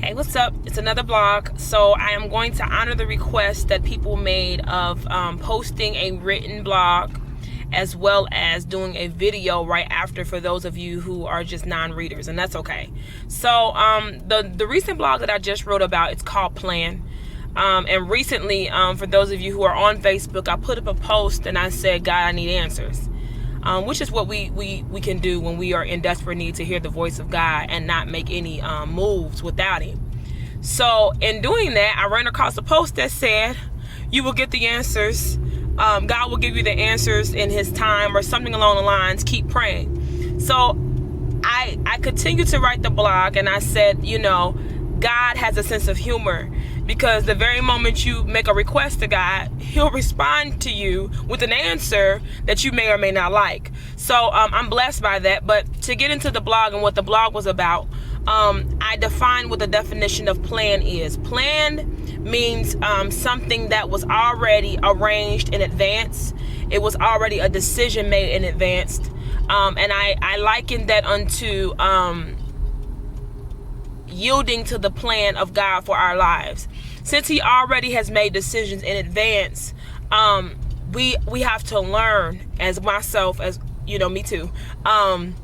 Hey, what's up? It's another blog. So I am going to honor the request that people made of posting a written blog as well as doing a video right after for those of you who are just non-readers, and that's okay. So the recent blog that I just wrote about, it's called Plan. And recently, for those of you who are on Facebook, I put up a post and I said, God, I need answers. Which is what we can do when we are in desperate need to hear the voice of God and not make any moves without Him. So in doing that, I ran across a post that said, you will get the answers. God will give you the answers in His time, or something along the lines, keep praying. So I continued to write the blog, and I said, God has a sense of humor, because the very moment you make a request to God, He'll respond to you with an answer that you may or may not like. So I'm blessed by that. But to get into the blog and what the blog was about, I defined what the definition of plan is. Plan means something that was already arranged in advance. It was already a decision made in advance. And I likened that unto yielding to the plan of God for our lives. Since He already has made decisions in advance, we have to learn, as myself, as me too. I'm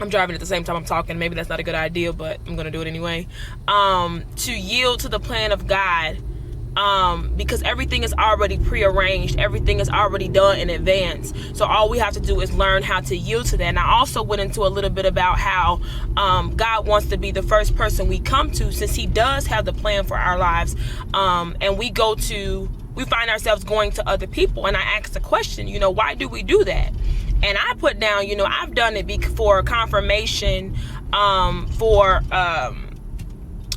driving at the same time I'm talking. Maybe that's not a good idea, but I'm gonna do it anyway. To yield to the plan of God, because everything is already prearranged, everything is already done in advance. So all we have to do is learn how to yield to that. And I also went into a little bit about how God wants to be the first person we come to, since He does have the plan for our lives. And we find ourselves going to other people. And I asked the question, why do we do that? And I put down, I've done it for confirmation,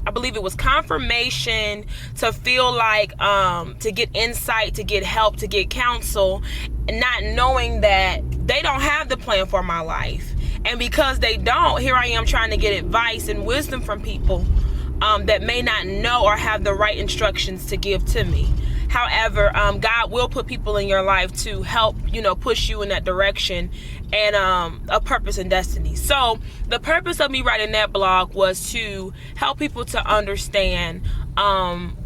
I believe it was confirmation, to feel like, to get insight, to get help, to get counsel, not knowing that they don't have the plan for my life. And because they don't, here I am trying to get advice and wisdom from people that may not know or have the right instructions to give to me. However, God will put people in your life to help, push you in that direction and a purpose and destiny. So the purpose of me writing that blog was to help people to understand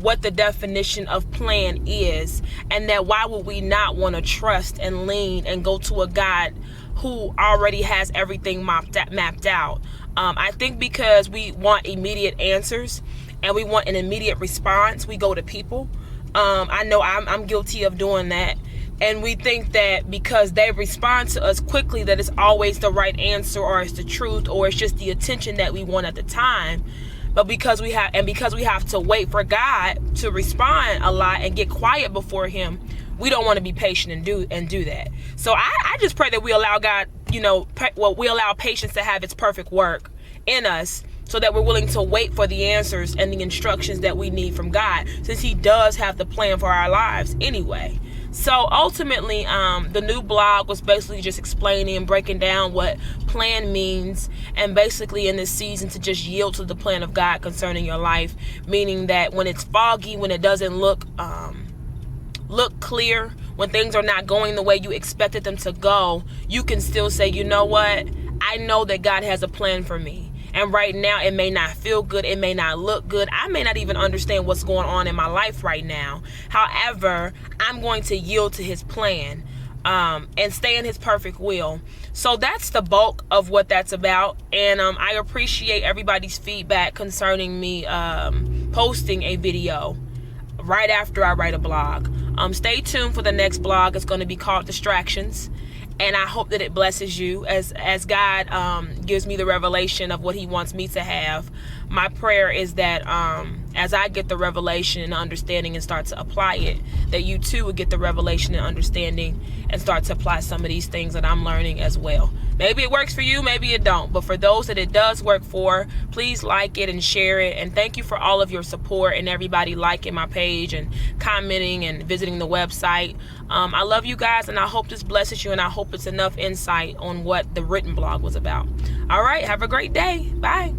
what the definition of plan is, and that why would we not want to trust and lean and go to a God who already has everything mapped out. I think because we want immediate answers and we want an immediate response, we go to people. I know I'm guilty of doing that. And we think that because they respond to us quickly, that it's always the right answer, or it's the truth, or it's just the attention that we want at the time. But because we have to wait for God to respond a lot and get quiet before Him, we don't want to be patient and do that. So I just pray that we allow God, we allow patience to have its perfect work in us, so that we're willing to wait for the answers and the instructions that we need from God, since He does have the plan for our lives anyway. So ultimately, the new blog was basically just explaining and breaking down what plan means, and basically in this season to just yield to the plan of God concerning your life, meaning that when it's foggy, when it doesn't look clear, when things are not going the way you expected them to go, you can still say, you know what? I know that God has a plan for me. And right now, it may not feel good. It may not look good. I may not even understand what's going on in my life right now. However, I'm going to yield to His plan and stay in His perfect will. So that's the bulk of what that's about. And I appreciate everybody's feedback concerning me posting a video right after I write a blog. Stay tuned for the next blog. It's going to be called Distractions. And I hope that it blesses you as God gives me the revelation of what He wants me to have. My prayer is that as I get the revelation and understanding and start to apply it, that you too would get the revelation and understanding and start to apply some of these things that I'm learning as well. Maybe it works for you, maybe it don't. But for those that it does work for, please like it and share it. And thank you for all of your support and everybody liking my page and commenting and visiting the website. I love you guys, and I hope this blesses you, and I hope it's enough insight on what the written blog was about. All right, have a great day. Bye.